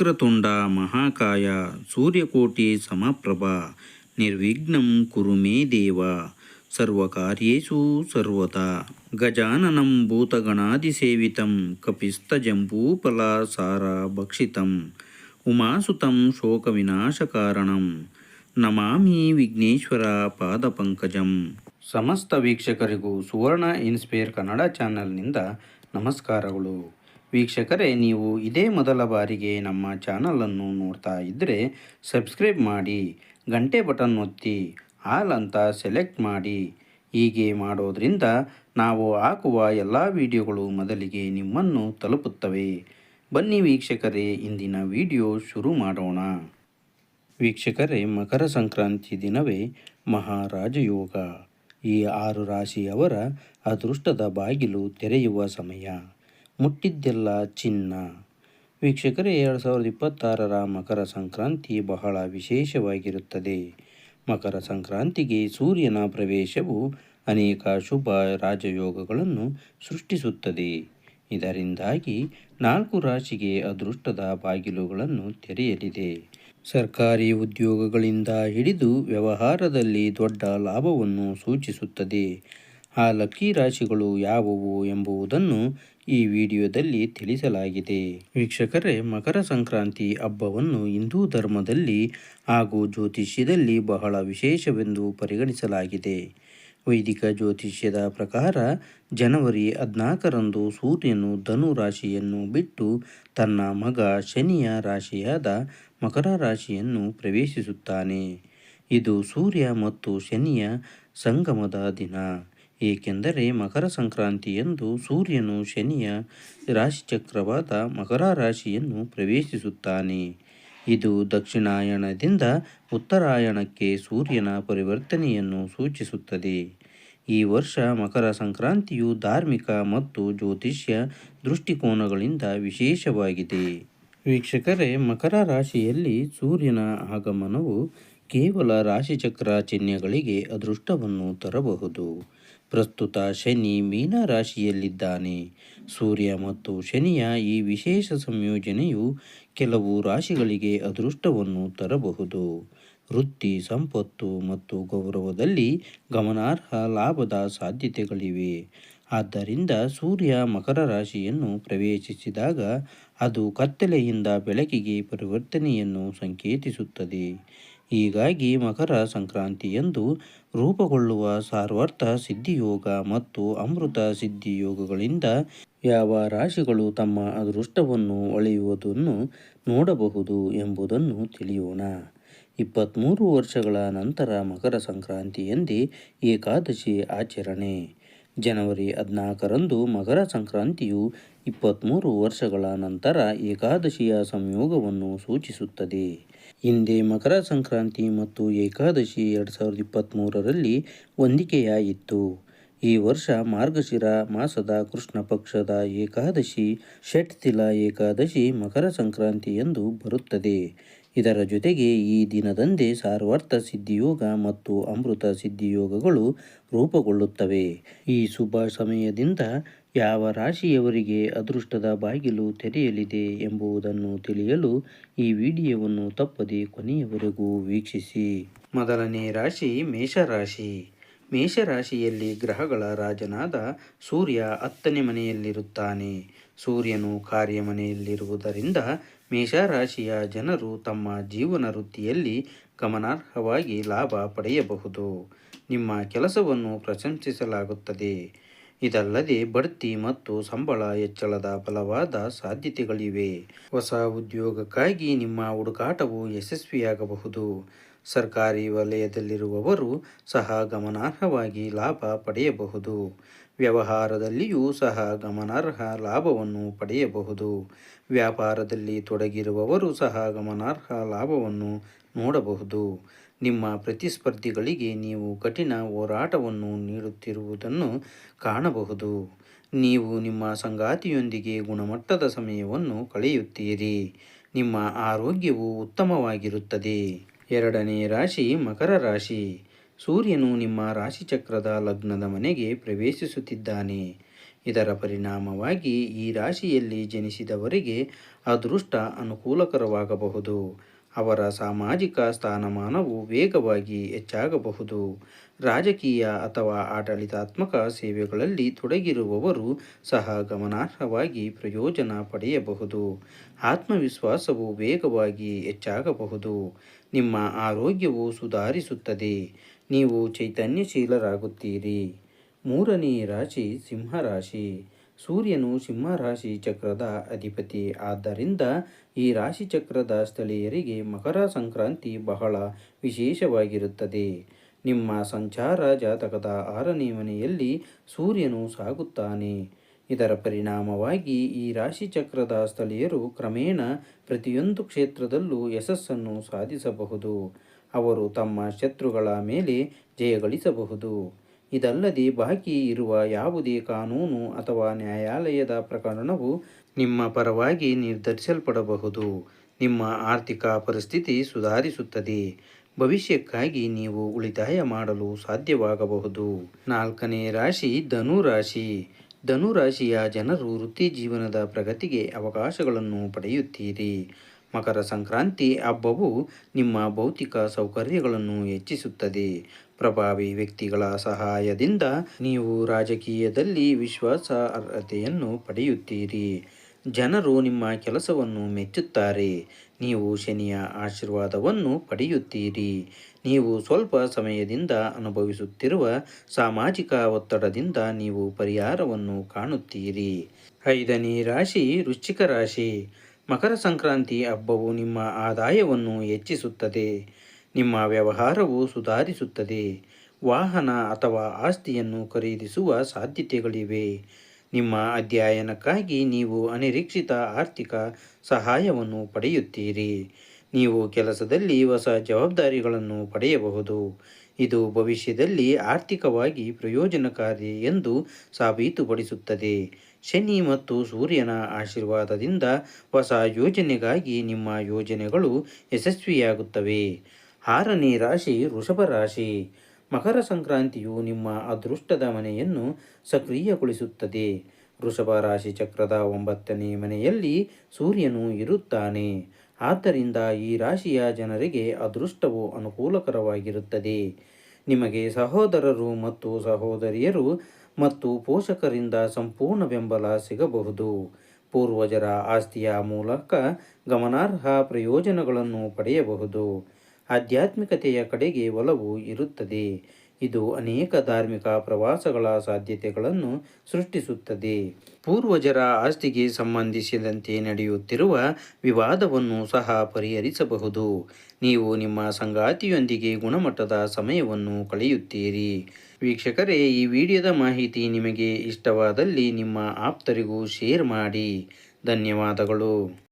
ವಕ್ರತುಂಡ ಮಹಾಕಾಯ ಸೂರ್ಯಕೋಟಿ ಸಮಪ್ರಭ ನಿರ್ವಿಘ್ನಂ ಕುರು ಮೇ ದೇವ ಸರ್ವಕಾರ್ಯೇಷು ಸರ್ವತಾ. ಗಜಾನನಂ ಭೂತಗಣಾದಿಸೇವಿತಂ ಕಪಿಸ್ತಜಂಬೂಫಲಸಾರ ಭಕ್ಷಿತಂ ಉಮಾಸುತಂ ಶೋಕವಿನಾಶಕಾರಣಂ ನಮಾಮಿ ವಿಘ್ನೇಶ್ವರ ಪಾದಪಂಕಜಂ. ಸಮಸ್ತ ವೀಕ್ಷಕರಿಗೂ ಸುವರ್ಣ ಇನ್ಸ್ಪೈರ್ ಕನ್ನಡ ಚಾನಲ್ನಿಂದ ನಮಸ್ಕಾರಗಳು. ವೀಕ್ಷಕರೇ, ನೀವು ಇದೇ ಮೊದಲ ಬಾರಿಗೆ ನಮ್ಮ ಚಾನಲನ್ನು ನೋಡ್ತಾ ಇದ್ದರೆ ಸಬ್ಸ್ಕ್ರೈಬ್ ಮಾಡಿ, ಗಂಟೆ ಬಟನ್ ಒತ್ತಿ ಆಲ್ ಅಂತ ಸೆಲೆಕ್ಟ್ ಮಾಡಿ. ಹೀಗೆ ಮಾಡೋದ್ರಿಂದ ನಾವು ಹಾಕುವ ಎಲ್ಲ ವಿಡಿಯೋಗಳು ಮೊದಲಿಗೆ ನಿಮ್ಮನ್ನು ತಲುಪುತ್ತವೆ. ಬನ್ನಿ ವೀಕ್ಷಕರೇ, ಇಂದಿನ ವಿಡಿಯೋ ಶುರು ಮಾಡೋಣ. ವೀಕ್ಷಕರೇ, ಮಕರ ಸಂಕ್ರಾಂತಿ ದಿನವೇ ಮಹಾರಾಜಯೋಗ. ಈ 6 ರಾಶಿಯವರ ಅದೃಷ್ಟದ ಬಾಗಿಲು ತೆರೆಯುವ ಸಮಯ. ಮುಟ್ಟಿದ್ದೆಲ್ಲ ಚಿನ್ನ. ವೀಕ್ಷಕರೇ, 2026ರ ಮಕರ ಸಂಕ್ರಾಂತಿ ಬಹಳ ವಿಶೇಷವಾಗಿರುತ್ತದೆ. ಮಕರ ಸಂಕ್ರಾಂತಿಗೆ ಸೂರ್ಯನ ಪ್ರವೇಶವು ಅನೇಕ ಶುಭ ರಾಜಯೋಗಗಳನ್ನು ಸೃಷ್ಟಿಸುತ್ತದೆ. ಇದರಿಂದಾಗಿ 4 ರಾಶಿಗೆ ಅದೃಷ್ಟದ ಬಾಗಿಲುಗಳನ್ನು ತೆರೆಯಲಿದೆ. ಸರ್ಕಾರಿ ಉದ್ಯೋಗಗಳಿಂದ ಹಿಡಿದು ವ್ಯವಹಾರದಲ್ಲಿ ದೊಡ್ಡ ಲಾಭವನ್ನು ಸೂಚಿಸುತ್ತದೆ. ಆ ಲಕ್ಕಿ ರಾಶಿಗಳು ಯಾವುವು ಎಂಬುದನ್ನು ಈ ವಿಡಿಯೋದಲ್ಲಿ ತಿಳಿಸಲಾಗಿದೆ. ವೀಕ್ಷಕರೇ, ಮಕರ ಸಂಕ್ರಾಂತಿ ಹಬ್ಬವನ್ನು ಹಿಂದೂ ಧರ್ಮದಲ್ಲಿ ಹಾಗೂ ಜ್ಯೋತಿಷ್ಯದಲ್ಲಿ ಬಹಳ ವಿಶೇಷವೆಂದು ಪರಿಗಣಿಸಲಾಗಿದೆ. ವೈದಿಕ ಜ್ಯೋತಿಷ್ಯದ ಪ್ರಕಾರ ಜನವರಿ 14ರಂದು ಸೂರ್ಯನು ಧನು ರಾಶಿಯನ್ನು ಬಿಟ್ಟು ತನ್ನ ಮಗ ಶನಿಯ ರಾಶಿಯಾದ ಮಕರ ರಾಶಿಯನ್ನು ಪ್ರವೇಶಿಸುತ್ತಾನೆ. ಇದು ಸೂರ್ಯ ಮತ್ತು ಶನಿಯ ಸಂಗಮದ ದಿನ. ಏಕೆಂದರೆ ಮಕರ ಸಂಕ್ರಾಂತಿಯಂದು ಸೂರ್ಯನು ಶನಿಯ ರಾಶಿಚಕ್ರವಾದ ಮಕರ ರಾಶಿಯನ್ನು ಪ್ರವೇಶಿಸುತ್ತಾನೆ. ಇದು ದಕ್ಷಿಣಾಯಣದಿಂದ ಉತ್ತರಾಯಣಕ್ಕೆ ಸೂರ್ಯನ ಪರಿವರ್ತನೆಯನ್ನು ಸೂಚಿಸುತ್ತದೆ. ಈ ವರ್ಷ ಮಕರ ಸಂಕ್ರಾಂತಿಯು ಧಾರ್ಮಿಕ ಮತ್ತು ಜ್ಯೋತಿಷ್ಯ ದೃಷ್ಟಿಕೋನಗಳಿಂದ ವಿಶೇಷವಾಗಿದೆ. ವೀಕ್ಷಕರೇ, ಮಕರ ರಾಶಿಯಲ್ಲಿ ಸೂರ್ಯನ ಆಗಮನವು ಕೇವಲ ರಾಶಿಚಕ್ರ ಚಿಹ್ನೆಗಳಿಗೆ ಅದೃಷ್ಟವನ್ನು ತರಬಹುದು. ಪ್ರಸ್ತುತ ಶನಿ ಮೀನ ರಾಶಿಯಲ್ಲಿದ್ದಾನೆ. ಸೂರ್ಯ ಮತ್ತು ಶನಿಯ ಈ ವಿಶೇಷ ಸಂಯೋಜನೆಯು ಕೆಲವು ರಾಶಿಗಳಿಗೆ ಅದೃಷ್ಟವನ್ನು ತರಬಹುದು. ವೃತ್ತಿ, ಸಂಪತ್ತು ಮತ್ತು ಗೌರವದಲ್ಲಿ ಗಮನಾರ್ಹ ಲಾಭದ ಸಾಧ್ಯತೆಗಳಿವೆ. ಆದ್ದರಿಂದ ಸೂರ್ಯ ಮಕರ ರಾಶಿಯನ್ನು ಪ್ರವೇಶಿಸಿದಾಗ ಅದು ಕತ್ತಲೆಯಿಂದ ಬೆಳಕಿಗೆ ಪರಿವರ್ತನೆಯನ್ನು ಸಂಕೇತಿಸುತ್ತದೆ. ಹೀಗಾಗಿ ಮಕರ ಸಂಕ್ರಾಂತಿಯಂದು ರೂಪುಗೊಳ್ಳುವ ಸಾರ್ವರ್ಥ ಸಿದ್ಧಿಯೋಗ ಮತ್ತು ಅಮೃತ ಸಿದ್ಧಿಯೋಗಗಳಿಂದ ಯಾವ ರಾಶಿಗಳು ತಮ್ಮ ಅದೃಷ್ಟವನ್ನು ಹೊಳೆಯುವುದನ್ನು ನೋಡಬಹುದು ಎಂಬುದನ್ನು ತಿಳಿಯೋಣ. 23 ವರ್ಷಗಳ ನಂತರ ಮಕರ ಸಂಕ್ರಾಂತಿಯಂದೇ ಏಕಾದಶಿ ಆಚರಣೆ. ಜನವರಿ 14ರಂದು ಮಕರ ಸಂಕ್ರಾಂತಿಯು 23 ವರ್ಷಗಳ ನಂತರ ಏಕಾದಶಿಯ ಸಂಯೋಗವನ್ನು ಸೂಚಿಸುತ್ತದೆ. ಹಿಂದೆ ಮಕರ ಸಂಕ್ರಾಂತಿ ಮತ್ತು ಏಕಾದಶಿ 2023ರಲ್ಲಿ ಹೊಂದಿಕೆಯಾಯಿತು. ಈ ವರ್ಷ ಮಾರ್ಗಶಿರ ಮಾಸದ ಕೃಷ್ಣ ಪಕ್ಷದ ಏಕಾದಶಿ ಷಟ್ತಿಲ ಏಕಾದಶಿ ಮಕರ ಸಂಕ್ರಾಂತಿಯಂದು ಬರುತ್ತದೆ. ಇದರ ಜೊತೆಗೆ ಈ ದಿನದಂದೇ ಸಾರ್ವರ್ಥ ಸಿದ್ಧಿಯೋಗ ಮತ್ತು ಅಮೃತ ಸಿದ್ಧಿಯೋಗಗಳು ರೂಪುಗೊಳ್ಳುತ್ತವೆ. ಈ ಶುಭ ಸಮಯದಿಂದ ಯಾವ ರಾಶಿಯವರಿಗೆ ಅದೃಷ್ಟದ ಬಾಗಿಲು ತೆರೆಯಲಿದೆ ಎಂಬುದನ್ನು ತಿಳಿಯಲು ಈ ವಿಡಿಯೋವನ್ನು ತಪ್ಪದೆ ಕೊನೆಯವರೆಗೂ ವೀಕ್ಷಿಸಿ. ಮೊದಲನೇ ರಾಶಿ ಮೇಷರಾಶಿ. ಮೇಷರಾಶಿಯಲ್ಲಿ ಗ್ರಹಗಳ ರಾಜನಾದ ಸೂರ್ಯ 10ನೇ ಮನೆಯಲ್ಲಿರುತ್ತಾನೆ. ಸೂರ್ಯನು ಕಾರ್ಯ ಮನೆಯಲ್ಲಿರುವುದರಿಂದ ಮೇಷರಾಶಿಯ ಜನರು ತಮ್ಮ ಜೀವನ ವೃತ್ತಿಯಲ್ಲಿ ಗಮನಾರ್ಹವಾಗಿ ಲಾಭ ಪಡೆಯಬಹುದು. ನಿಮ್ಮ ಕೆಲಸವನ್ನು ಪ್ರಶಂಸಿಸಲಾಗುತ್ತದೆ. ಇದಲ್ಲದೆ ಬಡ್ತಿ ಮತ್ತು ಸಂಬಳ ಹೆಚ್ಚಳದ ಬಲವಾದ ಸಾಧ್ಯತೆಗಳಿವೆ. ಹೊಸ ಉದ್ಯೋಗಕ್ಕಾಗಿ ನಿಮ್ಮ ಹುಡುಕಾಟವು ಯಶಸ್ವಿಯಾಗಬಹುದು. ಸರ್ಕಾರಿ ವಲಯದಲ್ಲಿರುವವರು ಸಹ ಗಮನಾರ್ಹವಾಗಿ ಲಾಭ ಪಡೆಯಬಹುದು. ವ್ಯವಹಾರದಲ್ಲಿಯೂ ಸಹ ಗಮನಾರ್ಹ ಲಾಭವನ್ನು ಪಡೆಯಬಹುದು. ವ್ಯಾಪಾರದಲ್ಲಿ ತೊಡಗಿರುವವರು ಸಹ ಗಮನಾರ್ಹ ಲಾಭವನ್ನು ನೋಡಬಹುದು. ನಿಮ್ಮ ಪ್ರತಿಸ್ಪರ್ಧಿಗಳಿಗೆ ನೀವು ಕಠಿಣ ಹೋರಾಟವನ್ನು ನೀಡುತ್ತಿರುವುದನ್ನು ಕಾಣಬಹುದು. ನೀವು ನಿಮ್ಮ ಸಂಗಾತಿಯೊಂದಿಗೆ ಗುಣಮಟ್ಟದ ಸಮಯವನ್ನು ಕಳೆಯುತ್ತೀರಿ. ನಿಮ್ಮ ಆರೋಗ್ಯವು ಉತ್ತಮವಾಗಿರುತ್ತದೆ. ಎರಡನೇ ರಾಶಿ ಮಕರ ರಾಶಿ. ಸೂರ್ಯನು ನಿಮ್ಮ ರಾಶಿಚಕ್ರದ ಲಗ್ನದ ಮನೆಗೆ ಪ್ರವೇಶಿಸುತ್ತಿದ್ದಾನೆ. ಇದರ ಪರಿಣಾಮವಾಗಿ ಈ ರಾಶಿಯಲ್ಲಿ ಜನಿಸಿದವರಿಗೆ ಅದೃಷ್ಟ ಅನುಕೂಲಕರವಾಗಬಹುದು. ಅವರ ಸಾಮಾಜಿಕ ಸ್ಥಾನಮಾನವು ವೇಗವಾಗಿ ಹೆಚ್ಚಾಗಬಹುದು. ರಾಜಕೀಯ ಅಥವಾ ಆಡಳಿತಾತ್ಮಕ ಸೇವೆಗಳಲ್ಲಿ ತೊಡಗಿರುವವರು ಸಹ ಗಮನಾರ್ಹವಾಗಿ ಪ್ರಯೋಜನ ಪಡೆಯಬಹುದು. ಆತ್ಮವಿಶ್ವಾಸವು ವೇಗವಾಗಿ ಹೆಚ್ಚಾಗಬಹುದು. ನಿಮ್ಮ ಆರೋಗ್ಯವು ಸುಧಾರಿಸುತ್ತದೆ. ನೀವು ಚೈತನ್ಯಶೀಲರಾಗುತ್ತೀರಿ. ಮೂರನೇ ರಾಶಿ ಸಿಂಹರಾಶಿ. ಸೂರ್ಯನು ಸಿಂಹರಾಶಿ ಚಕ್ರದ ಅಧಿಪತಿ. ಆದ್ದರಿಂದ ಈ ರಾಶಿ ಚಕ್ರದ ಸ್ಥಳೀಯರಿಗೆ ಮಕರ ಸಂಕ್ರಾಂತಿ ಬಹಳ ವಿಶೇಷವಾಗಿರುತ್ತದೆ. ನಿಮ್ಮ ಸಂಚಾರ ಜಾತಕದ 6ನೇ ಮನೆಯಲ್ಲಿ ಸೂರ್ಯನು ಸಾಗುತ್ತಾನೆ. ಇದರ ಪರಿಣಾಮವಾಗಿ ಈ ರಾಶಿ ಚಕ್ರದ ಸ್ಥಳೀಯರು ಕ್ರಮೇಣ ಪ್ರತಿಯೊಂದು ಕ್ಷೇತ್ರದಲ್ಲೂ ಯಶಸ್ಸನ್ನು ಸಾಧಿಸಬಹುದು. ಅವರು ತಮ್ಮ ಶತ್ರುಗಳ ಮೇಲೆ ಜಯಗಳಿಸಬಹುದು. ಇದಲ್ಲದೆ ಬಾಕಿ ಇರುವ ಯಾವುದೇ ಕಾನೂನು ಅಥವಾ ನ್ಯಾಯಾಲಯದ ಪ್ರಕರಣವು ನಿಮ್ಮ ಪರವಾಗಿ ನಿರ್ಧರಿಸಲ್ಪಡಬಹುದು. ನಿಮ್ಮ ಆರ್ಥಿಕ ಪರಿಸ್ಥಿತಿ ಸುಧಾರಿಸುತ್ತದೆ. ಭವಿಷ್ಯಕ್ಕಾಗಿ ನೀವು ಉಳಿತಾಯ ಮಾಡಲು ಸಾಧ್ಯವಾಗಬಹುದು. 4ನೇ ರಾಶಿ ಧನುರಾಶಿ. ಧನುರಾಶಿಯ ಜನರು ವೃತ್ತಿ ಜೀವನದ ಪ್ರಗತಿಗೆ ಅವಕಾಶಗಳನ್ನು ಪಡೆಯುತ್ತೀರಿ. ಮಕರ ಸಂಕ್ರಾಂತಿ ಹಬ್ಬವು ನಿಮ್ಮ ಭೌತಿಕ ಸೌಕರ್ಯಗಳನ್ನು ಹೆಚ್ಚಿಸುತ್ತದೆ. ಪ್ರಭಾವಿ ವ್ಯಕ್ತಿಗಳ ಸಹಾಯದಿಂದ ನೀವು ರಾಜಕೀಯದಲ್ಲಿ ವಿಶ್ವಾಸಾರ್ಹತೆಯನ್ನು ಪಡೆಯುತ್ತೀರಿ. ಜನರು ನಿಮ್ಮ ಕೆಲಸವನ್ನು ಮೆಚ್ಚುತ್ತಾರೆ. ನೀವು ಶನಿಯ ಆಶೀರ್ವಾದವನ್ನು ಪಡೆಯುತ್ತೀರಿ. ನೀವು ಸ್ವಲ್ಪ ಸಮಯದಿಂದ ಅನುಭವಿಸುತ್ತಿರುವ ಸಾಮಾಜಿಕ ಒತ್ತಡದಿಂದ ನೀವು ಪರಿಹಾರವನ್ನು ಕಾಣುತ್ತೀರಿ. 5ನೇ ರಾಶಿ ವೃಶ್ಚಿಕ ರಾಶಿ. ಮಕರ ಸಂಕ್ರಾಂತಿ ಹಬ್ಬವು ನಿಮ್ಮ ಆದಾಯವನ್ನು ಹೆಚ್ಚಿಸುತ್ತದೆ. ನಿಮ್ಮ ವ್ಯವಹಾರವು ಸುಧಾರಿಸುತ್ತದೆ. ವಾಹನ ಅಥವಾ ಆಸ್ತಿಯನ್ನು ಖರೀದಿಸುವ ಸಾಧ್ಯತೆಗಳಿವೆ. ನಿಮ್ಮ ಅಧ್ಯಯನಕ್ಕಾಗಿ ನೀವು ಅನಿರೀಕ್ಷಿತ ಆರ್ಥಿಕ ಸಹಾಯವನ್ನು ಪಡೆಯುತ್ತೀರಿ. ನೀವು ಕೆಲಸದಲ್ಲಿ ಹೊಸ ಜವಾಬ್ದಾರಿಗಳನ್ನು ಪಡೆಯಬಹುದು. ಇದು ಭವಿಷ್ಯದಲ್ಲಿ ಆರ್ಥಿಕವಾಗಿ ಪ್ರಯೋಜನಕಾರಿ ಎಂದು ಸಾಬೀತುಪಡಿಸುತ್ತದೆ. ಶನಿ ಮತ್ತು ಸೂರ್ಯನ ಆಶೀರ್ವಾದದಿಂದ ಹೊಸ ಯೋಜನೆಗಾಗಿ ನಿಮ್ಮ ಯೋಜನೆಗಳು ಯಶಸ್ವಿಯಾಗುತ್ತವೆ. 6ನೇ ರಾಶಿ ವೃಷಭ ರಾಶಿ. ಮಕರ ಸಂಕ್ರಾಂತಿಯು ನಿಮ್ಮ ಅದೃಷ್ಟದ ಮನೆಯನ್ನು ಸಕ್ರಿಯಗೊಳಿಸುತ್ತದೆ. ವೃಷಭ ರಾಶಿ ಚಕ್ರದ 9ನೇ ಮನೆಯಲ್ಲಿ ಸೂರ್ಯನು ಇರುತ್ತಾನೆ. ಆದ್ದರಿಂದ ಈ ರಾಶಿಯ ಜನರಿಗೆ ಅದೃಷ್ಟವು ಅನುಕೂಲಕರವಾಗಿರುತ್ತದೆ. ನಿಮಗೆ ಸಹೋದರರು ಮತ್ತು ಸಹೋದರಿಯರು ಮತ್ತು ಪೋಷಕರಿಂದ ಸಂಪೂರ್ಣ ಬೆಂಬಲ ಸಿಗಬಹುದು. ಪೂರ್ವಜರ ಆಸ್ತಿಯ ಮೂಲಕ ಗಮನಾರ್ಹ ಪ್ರಯೋಜನಗಳನ್ನು ಪಡೆಯಬಹುದು. ಆಧ್ಯಾತ್ಮಿಕತೆಯ ಕಡೆಗೆ ಒಲವು ಇರುತ್ತದೆ. ಇದು ಅನೇಕ ಧಾರ್ಮಿಕ ಪ್ರವಾಸಗಳ ಸಾಧ್ಯತೆಗಳನ್ನು ಸೃಷ್ಟಿಸುತ್ತದೆ. ಪೂರ್ವಜರ ಆಸ್ತಿಗೆ ಸಂಬಂಧಿಸಿದಂತೆ ನಡೆಯುತ್ತಿರುವ ವಿವಾದವನ್ನು ಸಹ ಪರಿಹರಿಸಬಹುದು. ನೀವು ನಿಮ್ಮ ಸಂಗಾತಿಯೊಂದಿಗೆ ಗುಣಮಟ್ಟದ ಸಮಯವನ್ನು ಕಳೆಯುತ್ತೀರಿ. ವೀಕ್ಷಕರೇ, ಈ ವಿಡಿಯೋದ ಮಾಹಿತಿ ನಿಮಗೆ ಇಷ್ಟವಾದಲ್ಲಿ ನಿಮ್ಮ ಆಪ್ತರಿಗೂ ಶೇರ್ ಮಾಡಿ. ಧನ್ಯವಾದಗಳು.